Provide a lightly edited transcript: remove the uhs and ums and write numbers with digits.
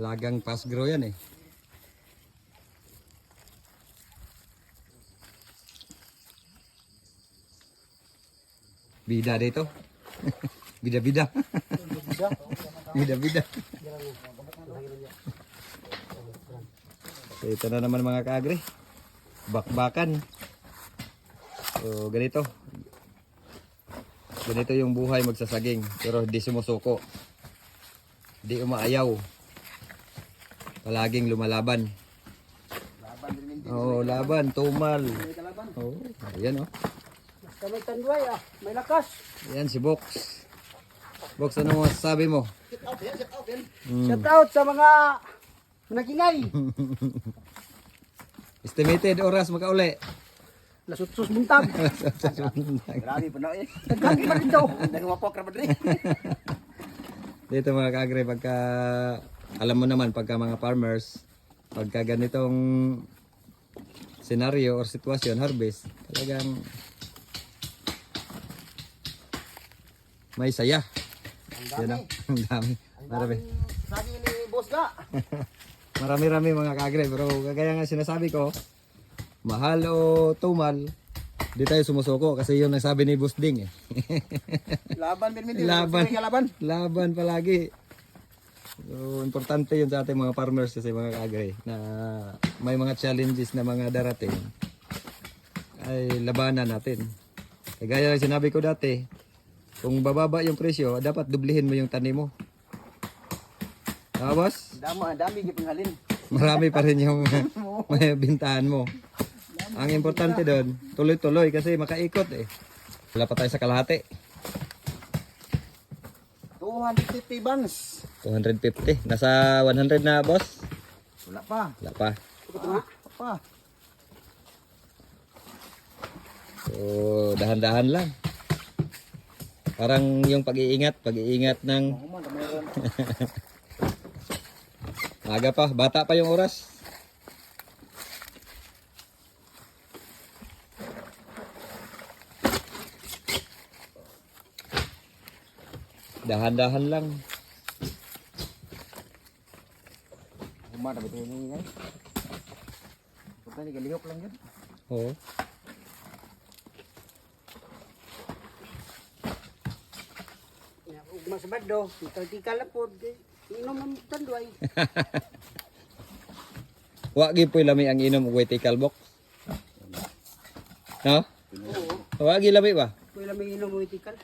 Lagang fast grow yan eh. Bida dito. Bida-bida. Bida-bida. So, ito na naman mga kaagre. Bakbakan. So ganito. Ganito yung buhay magsasaging. Pero di sumusuko. Di umaayaw. Palaging lumalaban. Oo, laban, tumal. Oo, ayan oh. Basta may tanduay may lakas. Ayan si Box. Box, ano masasabi mo? Shout out sa mga nagingay. Estimated oras makauli. Lasutsos buntag. Grabe pa na eh. Nagkaki pa rin daw. Nagmapok na ba rin? Dito mga kaagre, pagka alam mo naman pagka mga farmers, pagka ganitong senaryo or sitwasyon, harvest, talagang may saya. Yan oh. Ang dami. Marami. Sabi ni boss ga. Marami-rami mga kaagre, pero kagaya nga sinasabi ko, mahal o tumal, di tayo sumusuko kasi yun ang sabi ni Boss Ding eh. Laban din. Laban. Laban. Laban palagi. So, importante yun sa ating mga farmers kasi mga kaagre na may mga challenges na mga darating ay labanan natin. Kagaya ng sinabi ko dati, kung bababa yung presyo, dapat dublihin mo yung tanim mo. Boss? Dami gipanghalin. Marami pa rin yung may bintahan mo. Ang importante doon, tuloy-tuloy kasi makaikot eh. Wala pa tayo sa kalahati. 250 bans. 250. Nasa 100 na, boss? Wala pa. Wala pa. Pa. So, dahan-dahan lang. Parang yung pag-iingat ng... Aga pa, bata pa yung oras. Dahan-dahan lang. Umar na betul ni kan. Bukan ni galihok lang yun. Oo. Ug masabado, tikal na pod. Inom ang tanduay. Wa gi poy lami ang inom og vertical box. No? Oo. Wa gi lami ba? Pwede may inom mo tikal.